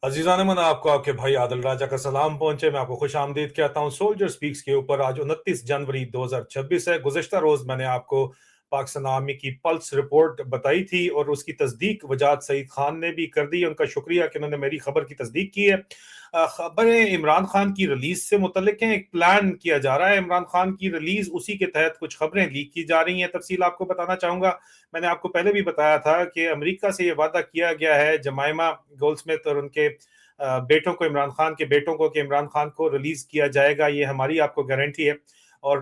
अजीज़ान मन आपको आपके भाई आदिल राजा का सलाम पहुंचे। मैं आपको खुश आमदीद कहता हूं। सोल्जर स्पीक्स के ऊपर आज 29 जनवरी 2026 है। गुज़िश्ता रोज मैंने आपको पाकिस्तान आर्मी की पल्स रिपोर्ट बताई थी और उसकी तस्दीक वजाद सईद खान ने भी कर दी। उनका शुक्रिया कि उन्होंने मेरी खबर की तस्दीक की है। खबरें इमरान खान की रिलीज से मुतल्लिक हैं। एक प्लान किया जा रहा है इमरान खान की रिलीज, उसी के तहत कुछ खबरें लीक की जा रही हैं। तफसील आपको बताना चाहूंगा। मैंने आपको पहले भी बताया था कि अमेरिका से ये वादा किया गया है जमाइमा गोल्डस्मिथ और उनके बेटों को, इमरान खान के बेटों को, कि इमरान खान को रिलीज किया जाएगा। ये हमारी आपको गारंटी है और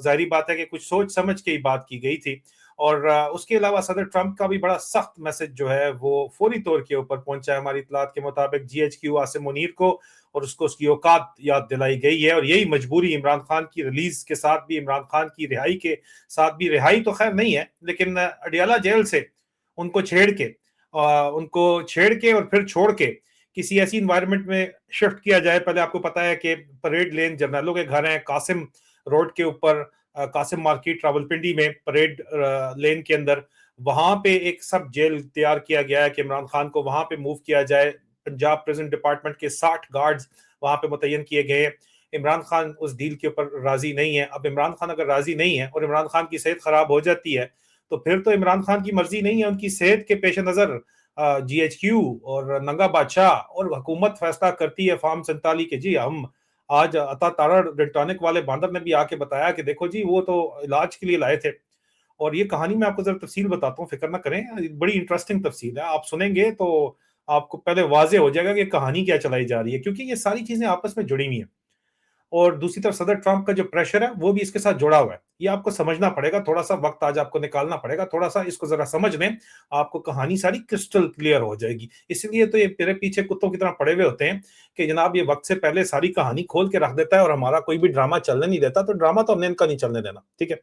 जाहिर बात है कि कुछ सोच समझ के ही बात की गई थी। और उसके अलावा सदर ट्रंप का भी बड़ा सख्त मैसेज जो है वो फौरी तौर के ऊपर पहुंचा है। हमारी इतलात के मुताबिक GHQ आसिम मुनीर को और उसको उसकी औकात याद दिलाई गई है और यही मजबूरी इमरान खान की रिलीज के साथ भी, इमरान खान की रिहाई के साथ भी, रिहाई तो खैर नहीं है लेकिन अडियाला जेल से उनको छेड़ के और फिर छोड़ के किसी ऐसी इन्वायरमेंट में शिफ्ट किया जाए। पहले आपको पता है कि परेड लेन जर्नैलों के घर हैं, कासिम रोड के ऊपर, कासिम मार्केट रावलपिंडी में परेड लेन के अंदर, वहां पे एक सब जेल तैयार किया गया है कि इमरान खान को वहां पे मूव किया जाए। पंजाब प्रिजन डिपार्टमेंट के 60 गार्ड्स वहां पे मुतय्यन किए गए हैं। इमरान खान उस डील के ऊपर राजी नहीं है। अब इमरान खान अगर राजी नहीं है और इमरान खान की सेहत खराब हो जाती है तो फिर तो इमरान खान की मर्जी नहीं है। उनकी सेहत के पेश नजर GHQ और नंगा बादशाह और हुकूमत फैसला करती है फार्म 47 के जी हम आज अता तारा रेड वाले बांदर ने भी आके बताया कि देखो जी वो तो इलाज के लिए लाए थे। और ये कहानी मैं आपको जरा तफसील बताता हूँ, फिक्र ना करें, बड़ी इंटरेस्टिंग तफसील है। आप सुनेंगे तो आपको पहले वाजे हो जाएगा कि कहानी क्या चलाई जा रही है, क्योंकि ये सारी चीजें आपस में जुड़ी हुई हैं। और दूसरी तरफ सदर ट्रंप का जो प्रेशर है वो भी इसके साथ जुड़ा हुआ है। ये आपको समझना पड़ेगा, थोड़ा सा वक्त आज आपको निकालना पड़ेगा, थोड़ा सा इसको जरा समझ लें, आपको कहानी सारी क्रिस्टल क्लियर हो जाएगी। इसलिए तो ये मेरे पीछे कुत्तों की तरह पड़े हुए होते हैं कि जनाब ये वक्त से पहले सारी कहानी खोल के रख देता है और हमारा कोई भी ड्रामा चलने नहीं देता। तो ड्रामा तो हमने इनका नहीं चलने देना, ठीक है।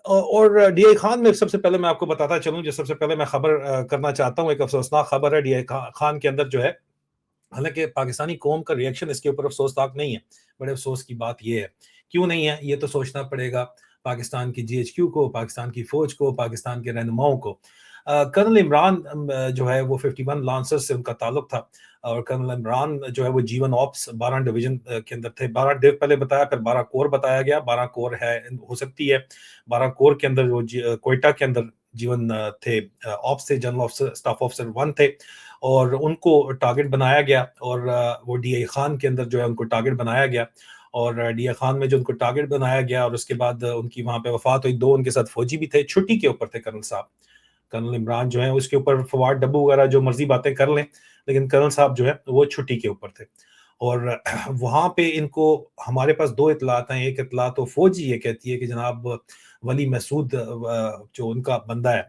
और DI खान में सबसे पहले मैं आपको बताता चलूं, जो सबसे पहले मैं खबर करना चाहता हूं, एक अफसोसनाक खबर है। DI खान के अंदर जो है, हालांकि पाकिस्तानी कौम का रिएक्शन इसके ऊपर अफसोसनाक नहीं है। बड़े अफसोस की बात यह है, क्यों नहीं है ये तो सोचना पड़ेगा पाकिस्तान की GHQ को, पाकिस्तान की फौज को, पाकिस्तान के रहनुमाओं को। कर्नल इमरान जो है वो 51 लांसर से उनका ताल्लुक था और कर्नल इमरान जो है वो जीवन ऑप्स 12 डिवीजन के अंदर थे। 12 डिव पहले बताया, फिर 12 कोर बताया गया। 12 कोर है, हो सकती है 12 कोर के अंदर वो कोयटा के अंदर जीवन थे, ऑप्स थे, जनरल ऑफिसर स्टाफ ऑफिसर 1 थे और उनको टारगेट बनाया गया। और वो DI खान के अंदर जो है उनको टारगेट बनाया गया और DI खान में जो उनको टारगेट बनाया गया और उसके बाद उनकी वहां पे वफात हुई। 2 उनके साथ फौजी भी थे, छुट्टी के ऊपर थे कर्नल साहब। कर्नल इमरान जो है उसके ऊपर फवाद डब्बू वगैरह जो मर्जी बातें कर लें, लेकिन कर्नल साहब जो है वो छुट्टी के ऊपर थे। और वहां पे इनको, हमारे पास 2 इतलात हैं। एक इतला तो फौजी ये कहती है कि जनाब वली मसूद जो उनका बंदा है,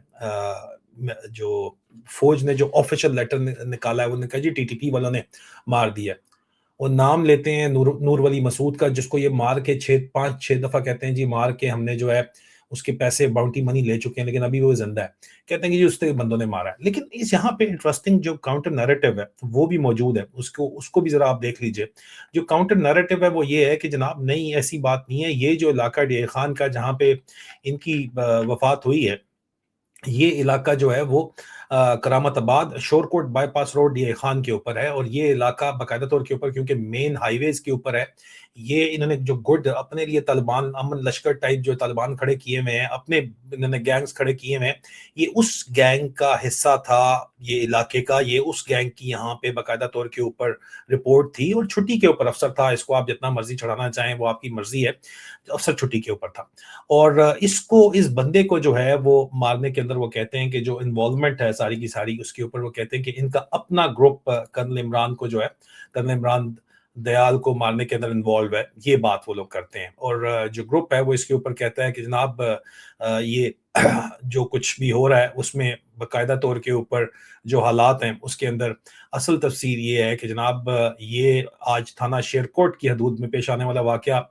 जो फौज ने जो ऑफिशियल लेटर निकाला है, वो कहा जी TTP वालों ने मार दिया। वो नाम लेते हैं नूर वली मसूद का, जिसको ये मार के 5-6 दफा कहते हैं जी मार के हमने जो है उसके पैसे बाउंटी मनी ले चुके हैं, लेकिन अभी वो जिंदा है। कहते हैं कि जी उसके बंदों ने मारा है। लेकिन इस यहाँ पे इंटरेस्टिंग जो काउंटर नैरेटिव है वो भी मौजूद है, उसको उसको भी जरा आप देख लीजिए। जो काउंटर नैरेटिव है वो ये है कि जनाब नहीं, ऐसी बात नहीं है। ये जो इलाका DI खान का जहाँ पे इनकी वफात हुई है, ये इलाका जो है वो Karamatabad Shorkot bypass road DI Khan के ऊपर है। और ये इलाका बाकायदा तौर के ऊपर, क्योंकि मेन हाईवेज के ऊपर है, ये इन्होंने जो गुड अपने लिए तालिबान अमन लश्कर टाइप जो तालिबान खड़े किए हुए हैं, अपने इन्होंने गैंग्स खड़े किए हुए हैं, ये उस गैंग का हिस्सा था। ये इलाके का, ये उस गैंग की यहाँ पे बाकायदा तौर के ऊपर रिपोर्ट थी और छुट्टी के ऊपर अफसर था। इसको आप जितना मर्जी चढ़ाना चाहें वो आपकी मर्जी है, अफसर छुट्टी के ऊपर था। और इसको, इस बंदे को जो है वो मारने के अंदर वो कहते हैं कि जो इन्वॉल्वमेंट है सारी की सारी, उसके ऊपर वो कहते हैं कि इनका अपना ग्रुप कर्नल इमरान को जो है, कर्नल इमरान दयाल को मारने के अंदर इन्वॉल्व है। ये बात वो लोग करते हैं। और जो ग्रुप है वो इसके ऊपर कहता है कि जनाब ये जो कुछ भी हो रहा है उसमें बाकायदा तौर के ऊपर जो हालात हैं उसके अंदर असल तफसीर ये है कि जनाब ये आज थाना शेरकोट की हदूद में पेश आने वाला वाकया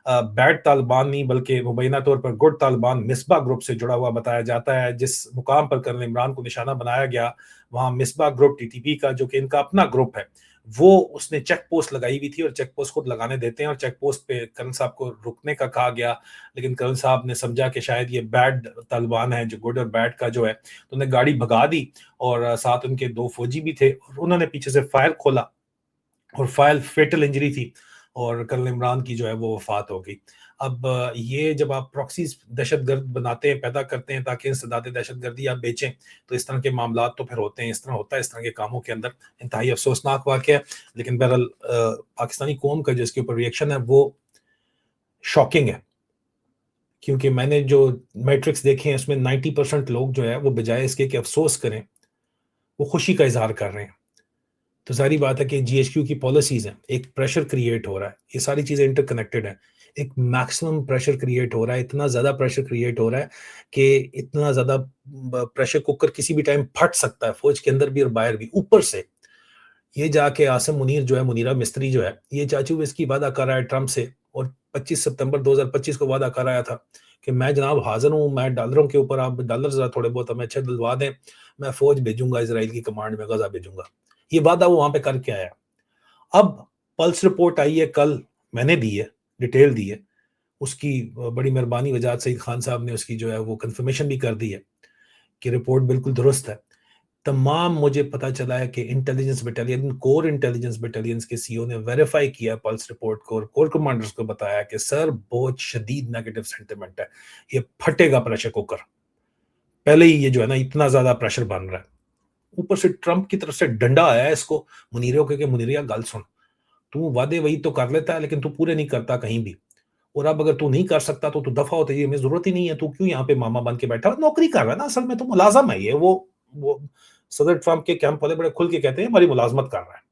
बैड तालिबान नहीं बल्कि मुबैना तौर पर गुड तालिबान मिसबा ग्रुप से जुड़ा हुआ बताया जाता है। जिस मुकाम पर कर्नल इमरान को निशाना बनाया गया, वहां मिसबा ग्रुप TTP का, जो कि इनका अपना ग्रुप है, वो उसने चेक पोस्ट लगाई हुई थी और चेक पोस्ट खुद लगाने देते हैं, और चेक पोस्ट पे कर्नल साहब को रुकने का कहा गया, लेकिन कर्नल साहब ने समझा कि शायद ये बैड तालिबान है, जो गुड और बैड का जो है, तो उन्होंने गाड़ी भगा दी, और साथ उनके 2 फौजी भी थे, और उन्होंने पीछे से फायर खोला, और फायर फेटल इंजरी थी, और कर्नल इमरान की जो है वो वफात हो गई। अब ये जब आप प्रॉक्सीज दहशतगर्द बनाते हैं, पैदा करते हैं ताकि इंसदाद दहशतगर्दी आप बेचें, तो इस तरह के मामला तो फिर होते हैं, इस तरह होता है, इस तरह के कामों के अंदर। इंतहाई अफसोसनाक वाक़या है, लेकिन बहरहाल पाकिस्तानी कौम का जो इसके ऊपर रिएक्शन है वो शॉकिंग है, क्योंकि मैंने जो मैट्रिक्स देखे हैं उसमें 90% लोग जो है वो बजाय इसके कि अफसोस करें, वो खुशी का इजहार कर रहे हैं। तो सारी बात है कि जीएचक्यू की पॉलिसीज हैं, एक प्रेशर क्रिएट हो रहा है, ये सारी चीजें इंटरकनेक्टेड हैं, एक मैक्सिमम प्रेशर क्रिएट हो रहा है, इतना ज्यादा प्रेशर क्रिएट हो रहा है कि इतना ज्यादा प्रेशर कुकर किसी भी टाइम फट सकता है, फौज के अंदर भी और बाहर भी। ऊपर से ये जाके आसिम मुनीर जो है, मुनीरा मिस्त्री जो है, ये चाचू इसकी वादा कर रहा है ट्रंप से, और 25 सितंबर 2025 को वादा कर आया था कि मैं जनाब हाजिर हूं, मैं डॉलरों के ऊपर, आप डॉलर जरा थोड़े बहुत हमें अच्छे दिलवा दें, मैं फौज भेजूंगा, इसराइल की कमांड में गजा भेजूंगा। ये वादा वो वहां पे करके आया। अब पल्स रिपोर्ट आई है कल, मैंने दी है, डिटेल दी है उसकी, बड़ी मेहरबानी वजाहत सईद खान साहब ने उसकी जो है वो कंफर्मेशन भी कर दी है कि रिपोर्ट बिल्कुल दुरुस्त है। तमाम मुझे पता चला है कि intelligence battalion, core intelligence battalions के सीईओ ने वेरीफाई किया पल्स रिपोर्ट को, और कोर कमांडर्स को बताया कि सर बहुत शदीद नेगेटिव सेंटिमेंट है, ये फटेगा प्रेशर कुकर, पहले ही ये जो है ना इतना ज्यादा प्रेशर बन रहा है। ऊपर से ट्रंप की तरफ से डंडा आया है इसको, मुनीरियों के मुनीरिया गल सुन, तू वादे वही तो कर लेता है लेकिन तू पूरे नहीं करता कहीं भी, और अब अगर तू नहीं कर सकता तो तू दफा होते, ये हमें जरूरत ही नहीं है, तू क्यों यहाँ पे मामा बन के बैठा, नौकरी कर रहा है ना, असल में तो मुलाजम है ये। वो सदर ट्रंप के कैंप वाले बड़े खुल के कहते हैं हमारी मुलाजमत कर रहा है,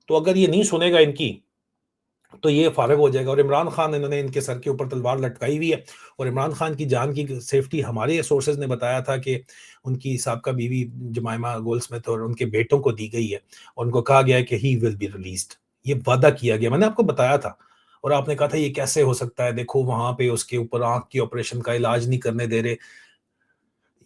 तो अगर ये नहीं सुनेगा इनकी तो ये फारग हो जाएगा। और इमरान खान, इन्होंने इनके सर के ऊपर तलवार लटकाई हुई है, और इमरान खान की जान की सेफ्टी, हमारे सोर्सेज ने बताया था कि उनकी साबका बीवी जमाइमा गोल्डस्मिथ और उनके बेटों को दी गई है, और उनको कहा गया है कि ही विल बी रिलीज्ड, ये वादा किया गया, मैंने आपको बताया था, और आपने कहा था ये कैसे हो सकता है, देखो वहां पे उसके ऊपर आंख की ऑपरेशन का इलाज नहीं करने दे रहे।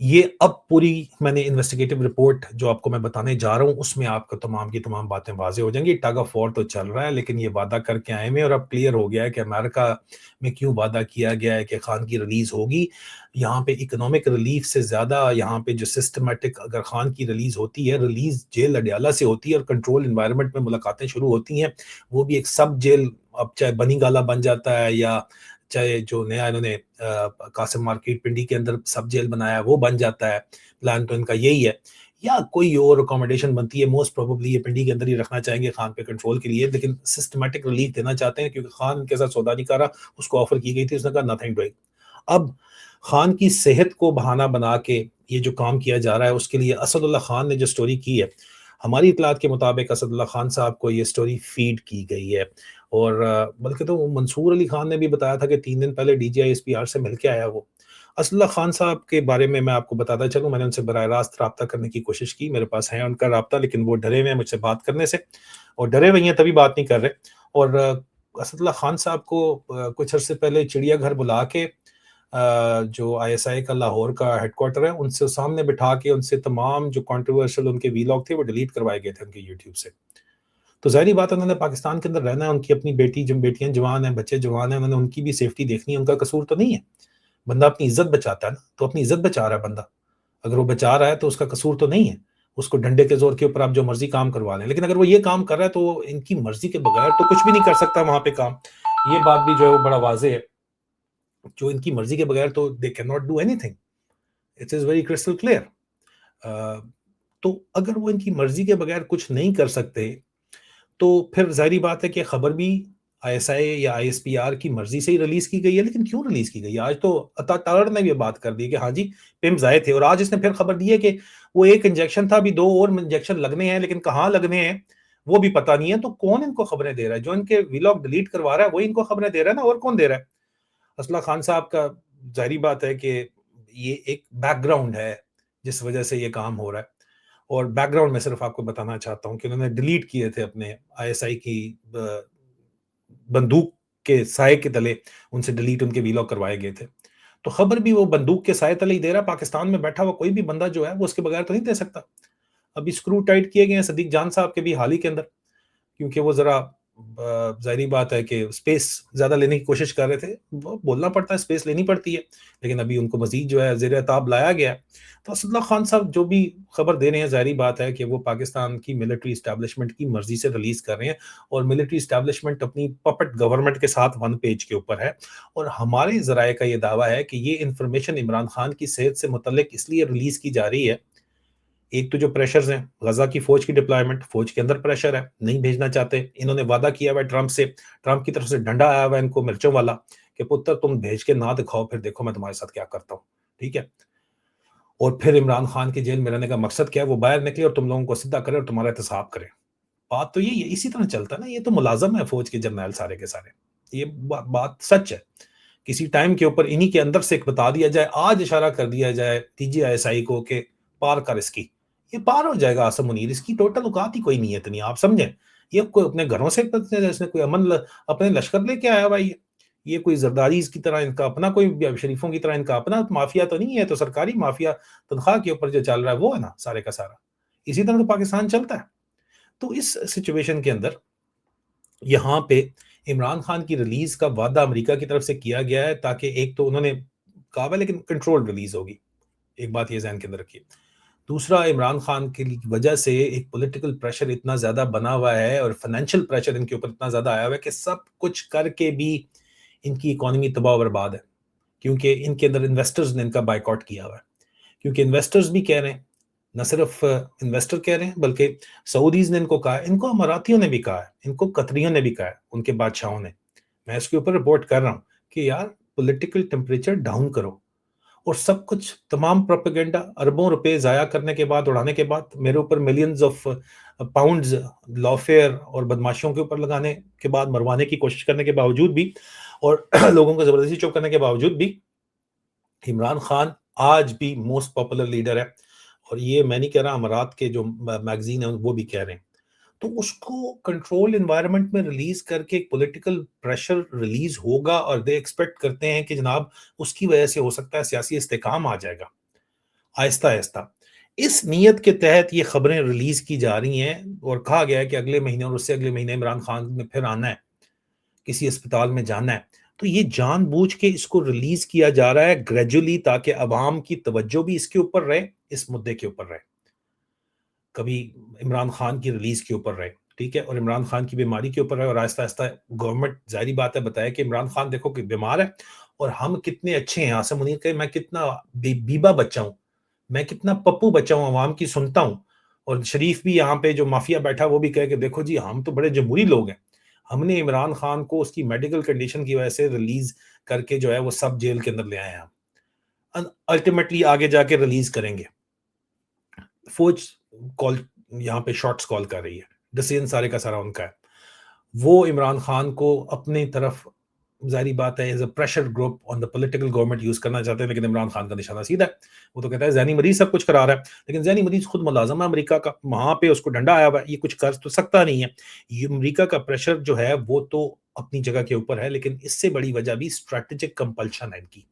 ये अब पूरी मैंने इन्वेस्टिगेटिव रिपोर्ट जो आपको मैं बताने जा रहा हूं, उसमें आपको तमाम की तमाम बातें वाजे हो जाएंगी। टग ऑफ वॉर तो चल रहा है, लेकिन ये वादा करके आए में, और अब क्लियर हो गया है कि अमेरिका में क्यों वादा किया गया है कि खान की रिलीज होगी। यहाँ पे इकोनॉमिक रिलीफ से ज्यादा यहाँ पे जो सिस्टमेटिक, अगर खान की रिलीज होती है, रिलीज जेल अडयाला से होती है और कंट्रोल इन्वायरमेंट में मुलाकातें शुरू होती हैं, वो भी एक सब जेल, अब चाहे बनी गाला बन जाता है या चाहे जो नया इन्होंने कासिम मार्केट पिंडी के अंदर सब जेल बनाया है वो बन जाता है, प्लान तो इनका यही है, या कोई और अकोमोडेशन बनती है, मोस्ट प्रोबेबली ये पिंडी के अंदर ही रखना चाहेंगे खान पे कंट्रोल के लिए, लेकिन सिस्टमेटिक रिलीफ देना चाहते हैं क्योंकि खान इनके साथ सौदा नहीं कर रहा, उसको ऑफर की गई थी, उसने कहा नथिंग डूइंग। अब खान की सेहत को बहाना बना के ये जो काम किया जा रहा है, उसके लिए असदुल्ला खान ने जो स्टोरी की है, हमारी इतलात के मुताबिक असदुल्ला खान साहब को ये स्टोरी फीड की गई है, और बल्कि तो मंसूर अली खान ने भी बताया था कि 3 दिन पहले DGISPR से मिलके आया वो। असदुल्ला खान साहब के बारे में मैं आपको बताता चलूं, मैंने उनसे बराह रास्त रब्ता करने की कोशिश की, मेरे पास है उनका रब्ता, लेकिन वो डरे हुए हैं मुझसे बात करने से, और डरे हुए हैं तभी बात नहीं कर रहे। और असदुल्ला खान साहब को कुछ अर्से पहले चिड़ियाघर बुला के जो ISI का लाहौर का हेडक्वार्टर है, उनसे सामने बिठा के उनसे तमाम जो कंट्रोवर्शियल उनके वीलॉग थे वो डिलीट करवाए गए थे उनके यूट्यूब से। तो ज़ाहिर बात है उन्होंने पाकिस्तान के अंदर रहना है, उनकी अपनी बेटियां जवान हैं, बच्चे जवान हैं, उन्होंने उनकी भी सेफ्टी देखनी है, उनका कसूर तो नहीं है। बंदा अपनी इज्जत बचाता है ना, तो अपनी इज्जत बचा रहा है बंदा, अगर वो बचा रहा है तो उसका कसूर तो नहीं है, उसको डंडे के जोर के ऊपर आप जो मर्जी काम करवा लें, लेकिन अगर वो ये काम कर रहा है तो इनकी मर्जी के बगैर तो कुछ भी नहीं कर सकता वहां पे काम। ये बात भी जो है वो बड़ा वाजे है, जो इनकी मर्जी के बगैर तो they can not do anything, it is very crystal clear. तो अगर वो इनकी मर्जी के बगैर कुछ नहीं कर सकते, तो फिर जाहिर बात है कि खबर भी ISI या ISPR की मर्जी से ही रिलीज की गई है। लेकिन क्यों रिलीज की गई? आज तो अता तारड़ ने भी बात कर दी कि हाँ जी पिम्स आए थे, और आज इसने फिर खबर दी है कि वो एक इंजेक्शन था, अभी 2 और इंजेक्शन लगने हैं, लेकिन कहाँ लगने हैं वो भी पता नहीं है। तो कौन इनको खबरें दे रहा है? जो इनके व्लॉग डिलीट करवा रहा है वही इनको खबरें दे रहा है ना, और कौन दे रहा है? असला खान साहब का जाहिर बात है कि ये एक बैकग्राउंड है जिस वजह से ये काम हो रहा है। और बैकग्राउंड में सिर्फ आपको बताना चाहता हूं कि उन्होंने डिलीट किए थे अपने ISI की बंदूक के साए के तले, उनसे डिलीट उनके वीलॉग करवाए गए थे। तो खबर भी वो बंदूक के साए तले ही दे रहा है। पाकिस्तान में बैठा हुआ कोई भी बंदा जो है वो उसके बगैर तो नहीं दे सकता। अभी स्क्रू टाइट किए गए हैं सदीक जान साहब के भी हाल ही के अंदर, क्योंकि वो जरा जाहिर बात है कि स्पेस ज्यादा लेने की कोशिश कर रहे थे। वो बोलना पड़ता है, स्पेस लेनी पड़ती है, लेकिन अभी उनको मजीद जो है ज़ेर ताब लाया गया है। तो असदुल्ला खान साहब जो भी खबर दे रहे हैं, जाहिर बात है कि वो पाकिस्तान की मिलिट्री इस्टेब्लिशमेंट की मर्जी से रिलीज कर रहे हैं, और मिलिट्री इस्टेब्लिशमेंट अपनी पपेट गवर्नमेंट के साथ वन पेज के ऊपर है। और हमारे जराये का ये दावा है कि ये इंफॉर्मेशन इमरान खान की सेहत से मुतल्लिक इसलिए रिलीज की जा रही है। एक तो जो प्रेशर्स हैं, गजा की फौज की डिप्लॉयमेंट, फौज के अंदर प्रेशर है, नहीं भेजना चाहते। इन्होंने वादा किया हुआ है ट्रंप से, ट्रंप की तरफ से डंडा आया हुआ है इनको मिर्चों वाला, कि पुत्र तुम भेज के ना दिखाओ, फिर देखो मैं तुम्हारे साथ क्या करता हूँ। ठीक है। और फिर इमरान खान के जेल में रहने का मकसद क्या है? वो बाहर निकले और तुम लोगों को सीधा करे और तुम्हारा एहतसाब करे। बात तो यही है, इसी तरह चलता है ना। ये तो मुलाजम है फौज के जर्नैल सारे के सारे। ये बात सच है। किसी टाइम के ऊपर इन्हीं के अंदर से एक बता दिया जाए, आज इशारा कर दिया जाए TGISI को कि पार कर इसकी, ये पार हो जाएगा आसम मुनीर। इसकी टोटल औकात ही कोई नहीं है इतनी, आप समझें। ये कोई अपने घरों से जैसे कोई अपने लश्कर लेके आया हुआ ये कोई जरदारी की तरह इनका अपना, कोई शरीफों की तरह इनका अपना माफिया तो नहीं है। तो सरकारी माफिया तनख्वाह के ऊपर जो चल रहा है वो है ना सारे का सारा। इसी तरह तो पाकिस्तान चलता है। तो इस सिचुएशन के अंदर यहाँ पे इमरान खान की रिलीज का वादा अमेरिका की तरफ से किया गया है, ताकि एक तो उन्होंने कहा है लेकिन कंट्रोल रिलीज होगी। एक बात ये ज़हन के अंदर रखिए। दूसरा, इमरान खान की वजह से एक पॉलिटिकल प्रेशर इतना ज्यादा बना हुआ है और फाइनेंशियल प्रेशर इनके ऊपर इतना ज्यादा आया हुआ है कि सब कुछ करके भी इनकी इकोनॉमी तबाह बर्बाद है, क्योंकि इनके अंदर इन्वेस्टर्स ने इनका बाइकआउट किया हुआ है। क्योंकि इन्वेस्टर्स भी कह रहे हैं, न सिर्फ इन्वेस्टर कह रहे हैं बल्कि सऊदीज ने इनको कहा है, इनको अमारातियों ने भी कहा है, इनको कतरियों ने भी कहा है, उनके बादशाहों ने। मैं इसके ऊपर रिपोर्ट कर रहा हूं कि यार पॉलिटिकल टेम्परेचर डाउन करो। और सब कुछ तमाम प्रोपेगेंडा अरबों रुपए जाया करने के बाद, उड़ाने के बाद, मेरे ऊपर मिलियंस ऑफ पाउंड्स लॉफेयर और बदमाशियों के ऊपर लगाने के बाद, मरवाने की कोशिश करने के बावजूद भी, और लोगों को जबरदस्ती चुप करने के बावजूद भी, इमरान खान आज भी मोस्ट पॉपुलर लीडर है। और ये मैं नहीं कह रहा, अमारात के जो मैगजीन है वो भी कह रहे हैं। तो उसको कंट्रोल एनवायरनमेंट में रिलीज करके एक पॉलिटिकल प्रेशर रिलीज होगा, और दे एक्सपेक्ट करते हैं कि जनाब उसकी वजह से हो सकता है सियासी इस्तेकाम आ जाएगा आहिस्ता आहिस्ता। इस नीयत के तहत ये खबरें रिलीज की जा रही हैं, और कहा गया है कि अगले महीने और उससे अगले महीने इमरान खान ने फिर आना है, किसी अस्पताल में जाना है। तो ये जानबूझ के इसको रिलीज किया जा रहा है ग्रेजुअली, ताकि अवाम की तवज्जो भी इसके ऊपर रहे, इस मुद्दे के ऊपर रहे, कभी इमरान खान की रिलीज के ऊपर रहे। ठीक है। और इमरान खान की बीमारी के ऊपर रहे, और आहिस्ता आहिस्ता गवर्नमेंट जाहिर बात है बताया कि इमरान खान देखो कि बीमार है, और हम कितने अच्छे हैं। आसम मुनीर कहे मैं कितना बीबा बच्चा हूं, मैं कितना पप्पू बच्चा हूं, अवाम की सुनता हूं। और शरीफ भी यहाँ पे जो माफिया बैठा वो भी कहे कि देखो जी हम तो बड़े जमहूरी लोग हैं, हमने इमरान खान को उसकी मेडिकल कंडीशन की वजह से रिलीज करके जो है वो सब जेल के अंदर ले आए हैं, हम अल्टीमेटली आगे जाके रिलीज करेंगे। फौज कॉल यहाँ पे शॉट्स कॉल कर रही है, डिसीजन सारे का सारा उनका है। वो इमरान खान को अपनी तरफ जाहिर बात है as a pressure group on the political government use करना चाहते हैं, लेकिन इमरान खान का निशाना सीधा है। वो तो कहता है जैनी मरीज सब कुछ करा रहा है, लेकिन जैनी मरीज खुद मुलाजम है अमेरिका का, वहां पे उसको डंडा आया हुआ है, ये कुछ कर तो सकता नहीं है। ये अमेरिका का प्रेशर जो है वो तो अपनी जगह के ऊपर है, लेकिन इससे बड़ी वजह भी स्ट्रेटेजिक कंपल्शन है इनकी।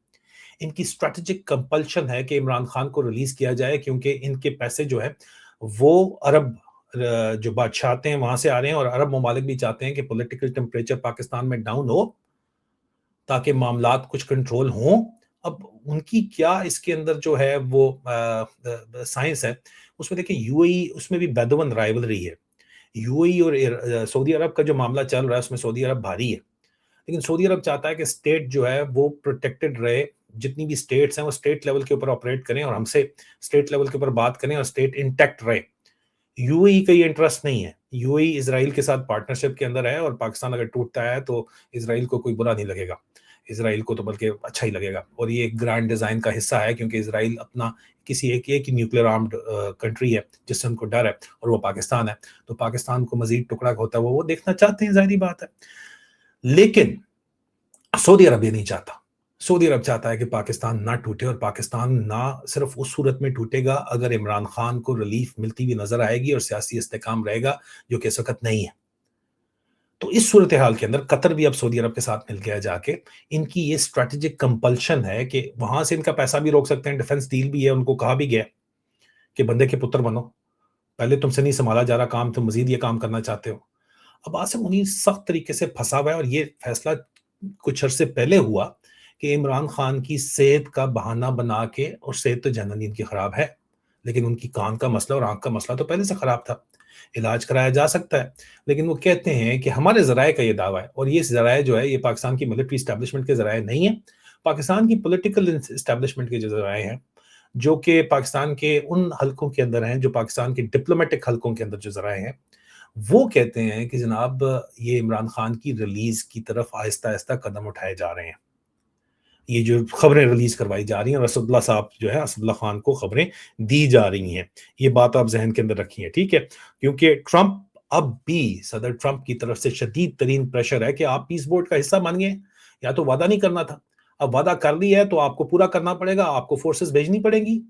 इनकी स्ट्रेटेजिक कंपल्शन है कि इमरान खान को रिलीज किया जाए, क्योंकि इनके पैसे जो है वो अरब जो बादशाहते हैं वहां से आ रहे हैं, और अरब ममालिक भी चाहते हैं कि पॉलिटिकल टेम्परेचर पाकिस्तान में डाउन हो, ताकि मामलात कुछ कंट्रोल हों। अब उनकी क्या इसके अंदर जो है वो साइंस है, उसमें देखिए यूएई, उसमें भी बेदवन राइवलरी है। यूएई और सऊदी अरब का जो मामला चल रहा है उसमें सऊदी अरब भारी है, लेकिन सऊदी अरब चाहता है कि स्टेट जो है वो प्रोटेक्टेड रहे। जितनी भी स्टेट्स हैं वो स्टेट लेवल के ऊपर ऑपरेट करें, और हमसे स्टेट लेवल के ऊपर बात करें, और स्टेट इंटैक्ट रहे। यूएई का ये इंटरेस्ट नहीं है। यूएई इसराइल के साथ पार्टनरशिप के अंदर है, और पाकिस्तान अगर टूटता है तो इसराइल को कोई बुरा नहीं लगेगा, इसराइल को तो बल्कि अच्छा ही लगेगा। और ये एक ग्रैंड डिजाइन का हिस्सा है, क्योंकि इसराइल अपना किसी एक ही न्यूक्लियर आर्म्ड कंट्री है जिससे उनको डर है, और वो पाकिस्तान है। तो पाकिस्तान को मजीद टुकड़ा होता है वो देखना चाहते हैं, जाहिर बात है। लेकिन सऊदी अरब ये नहीं चाहता। सऊदी अरब चाहता है कि पाकिस्तान ना टूटे, और पाकिस्तान ना सिर्फ उस सूरत में टूटेगा अगर इमरान खान को रिलीफ मिलती हुई नजर आएगी और सियासी इस्तेकाम रहेगा, जो कि इस वक्त नहीं है। तो इस सूरत हाल के अंदर कतर भी अब सऊदी अरब के साथ मिल गया जाके। इनकी ये स्ट्रेटेजिक कंपल्शन है कि वहां से इनका पैसा भी रोक सकते हैं, डिफेंस डील भी है, उनको कहा भी गया कि बंदे के पुत्र बनो, पहले तुमसे नहीं संभाला जा रहा काम, तुम मजीद ये काम करना चाहते हो। अब आसिम मुनीर सख्त तरीके से फंसा हुआ है और ये फैसला कुछ अरसे पहले हुआ कि इमरान खान की सेहत का बहाना बना के, और सेहत तो जनरली इनकी खराब है, लेकिन उनकी कान का मसला और आंख का मसला तो पहले से खराब था, इलाज कराया जा सकता है। लेकिन वो कहते हैं कि हमारे ज़राए का ये दावा है, और ये ज़राए जो है ये पाकिस्तान की मिलिट्री इस्टेब्लिशमेंट के ज़राए नहीं है, पाकिस्तान की पॉलिटिकल इस्टेब्लिशमेंट के जो ज़राए हैं, जो कि पाकिस्तान के उन हलकों के अंदर हैं, जो पाकिस्तान के डिप्लोमेटिक हलकों के अंदर जो ज़राए हैं, वो कहते हैं कि जनाब ये इमरान खान की रिलीज की तरफ आहिस्ता-आहिस्ता कदम उठाए जा रहे हैं। ये जो खबरें रिलीज करवाई जा रही हैं, असदुल्ला साहब जो है, असदुल्ला खान को खबरें दी जा रही हैं। ये बात आप ज़हन के अंदर रखिए, ठीक है? क्योंकि ट्रंप, अब भी सदर ट्रंप की तरफ से शदीद तरीन प्रेशर है कि आप पीस बोर्ड का हिस्सा बन गए, या तो वादा नहीं करना था। अब वादा कर लिया है तो आपको पूरा करना पड़ेगा, आपको फोर्सेस भेजनी पड़ेंगी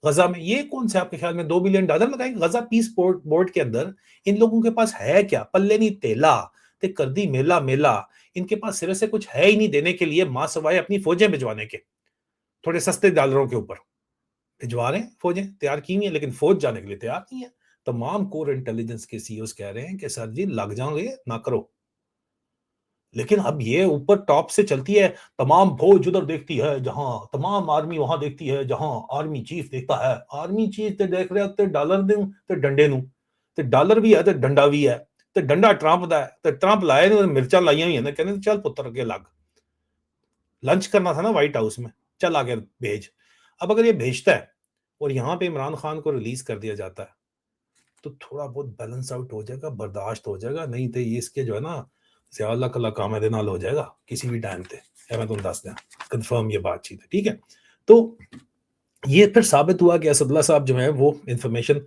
गजा में। ये कौन से आपके ख्याल में $2 बिलियन लगाएंगे गजा पीस बोर्ड बोर्ड के अंदर? इन लोगों के पास है क्या? पल्ले नहीं तेला ते कर दी मेला मेला। इनके पास सिरे से कुछ है ही नहीं देने के लिए, मां सवाए अपनी फौजें भिजवाने के, थोड़े सस्ते डॉलरों के ऊपर भिजवा रहे हैं, फौजें तैयार की हुई हैं, लेकिन फौज जाने के लिए तैयार नहीं है। तमाम कोर इंटेलिजेंस के सीईओस कह रहे हैं कि सर जी लग जाओगे ना करो। लेकिन अब ये ऊपर टॉप से चलती है, तमाम फौज उधर देखती है जहां, तमाम आर्मी वहां देखती है जहां, आर्मी चीफ देखता है, आर्मी चीफ ते देख रहे ते डॉलर दूं ते डंडे नूं, ते डॉलर भी है ते डंडा भी है, ते डंडा ट्रंप दा है, ते ट्रंप लाए ने मिर्चा लाइया हुई ने, कहने चल पुत्र अगे लग, लंच करना था ना व्हाइट हाउस में, चल आगे भेज। अब अगर ये भेजता है और यहाँ पे इमरान खान को रिलीज कर दिया जाता है, तो थोड़ा बहुत बैलेंस आउट हो जाएगा, बर्दाश्त हो जाएगा। नहीं तो ये इसके जो है ना ज़्यादा कला काम दे नाल हो जाएगा किसी भी टाइम पे। मैं तुम दस दें, कंफर्म ये बातचीत है, ठीक है? तो ये फिर साबित हुआ कि असदुल्ला साहब जो है वो इंफॉर्मेशन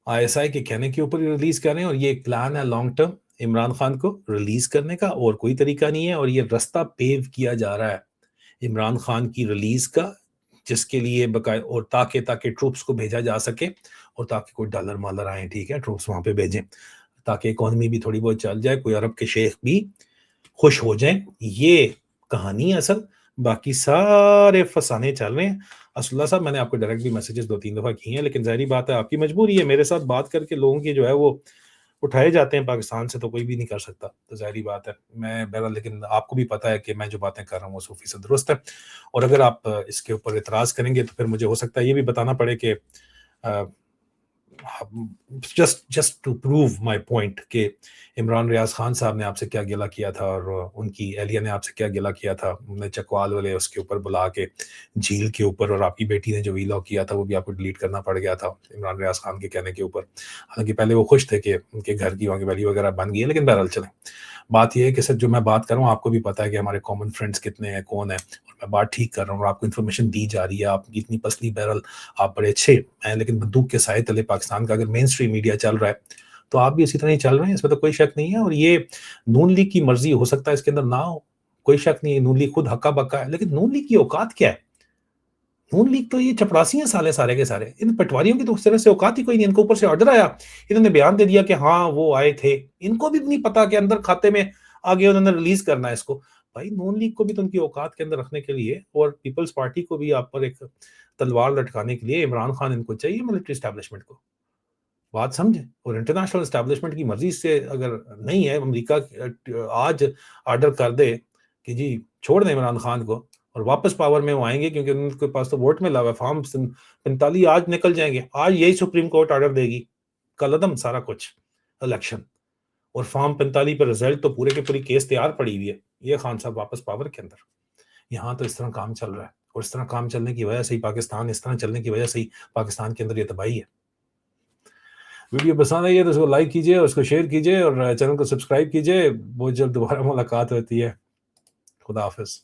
आईएसआई के कहने के ऊपर रिलीज कर रहे हैं, और ये एक प्लान है लॉन्ग टर्म इमरान खान को रिलीज करने का, और कोई तरीका नहीं है। और ये रास्ता पेव किया जा रहा है इमरान खान की रिलीज का, जिसके लिए बकाय, और ताकि ताकि ट्रूप्स को भेजा जा सके, और ताकि कोई डॉलर मालर आए, ठीक है, ट्रूप्स वहां पे भेजें, ताकि इकोनॉमी भी थोड़ी बहुत चल जाए, कोई अरब के शेख भी खुश हो जाएं। ये कहानी है असल, बाकी सारे फसाने चल रहे हैं। असदुल्ला साहब, मैंने आपको डायरेक्ट भी मैसेजेस 2-3 दफा किए हैं, लेकिन जाहिर बात है आपकी मजबूरी है, मेरे साथ बात करके लोगों की जो है वो उठाए जाते हैं पाकिस्तान से, तो कोई भी नहीं कर सकता, तो जाहिर बात है मैं बहरहाल, लेकिन आपको भी पता है कि मैं जो बातें कर रहा हूँ वो 100% दुरुस्त है। और अगर आप इसके ऊपर इतराज करेंगे तो फिर मुझे हो सकता है ये भी बताना पड़े कि just to prove my point कि इमरान रियाज खान साहब ने आपसे क्या गिला किया था, और उनकी एहलिया ने आपसे क्या गिला किया था, उन्हें चकवाल वाले उसके ऊपर बुला के झील के ऊपर, और आपकी बेटी ने जो वीलॉग किया था वो भी आपको डिलीट करना पड़ गया था इमरान रियाज खान के कहने के ऊपर। हालांकि पहले वो खुश थे कि उनके घर की वहाँ की वैल्यू वगैरह बन गई है, लेकिन बहरहाल चलें। बात यह है कि सर जो मैं बात कर रहा हूँ आपको भी पता है कि हमारे कॉमन फ्रेंड्स कितने हैं, कौन है, और मैं बात ठीक कर रहा हूँ और आपको इन्फॉर्मेशन दी जा रही है, आपकी इतनी पसली, बहरहाल आप बड़े अच्छे हैं, लेकिन बंदूक के साए तले पाकिस्तान का अगर मेन स्ट्रीम मीडिया चल रहा है तो आप भी इसी तरह ही चल रहे हैं, इसमें तो कोई शक नहीं है। और ये नून लीग की मर्जी हो सकता है इसके अंदर ना हो, कोई शक नहीं है, नून लीग खुद हक्का बक्का है, लेकिन नून लीग की औकात क्या है? नून लीग तो ये चपरासी हैं साले के सारे, इन पटवारियों की तो उस तरह से औकात ही कोई नहीं। इनको ऊपर से ऑर्डर आया, इन्होंने बयान दे दिया कि हाँ वो आए थे, इनको भी नहीं पता कि अंदर खाते में आगे उन्होंने रिलीज करना है इसको। भाई नून लीग को भी तो उनकी औकात के अंदर रखने के लिए, और पीपल्स पार्टी को भी आप पर एक तलवार लटकाने के लिए इमरान खान इनको चाहिए, मिलिट्री एस्टैब्लिशमेंट को, बात समझे। और इंटरनेशनल एस्टैब्लिशमेंट की मर्जी से अगर नहीं है, अमेरिका आज ऑर्डर कर दे कि जी छोड़ दें इमरान खान को और वापस पावर में वो आएंगे, क्योंकि उनके पास तो वोट मिला हुआ है, फॉर्म 45 आज निकल जाएंगे, आज यही सुप्रीम कोर्ट ऑर्डर देगी, कलदम सारा कुछ इलेक्शन, और फॉर्म 45 पर रिजल्ट तो पूरे के पूरी केस तैयार पड़ी हुई है, ये खान साहब वापस पावर के अंदर। यहाँ तो इस तरह काम चल रहा है, और इस तरह काम चलने की वजह से ही पाकिस्तान, इस तरह चलने की वजह से ही पाकिस्तान के अंदर ये तबाही है। वीडियो पसंद आई है तो उसको लाइक कीजिए, उसको शेयर कीजिए, और चैनल को सब्सक्राइब कीजिए। बहुत जल्द दोबारा मुलाकात होती है। खुदा हाफिज।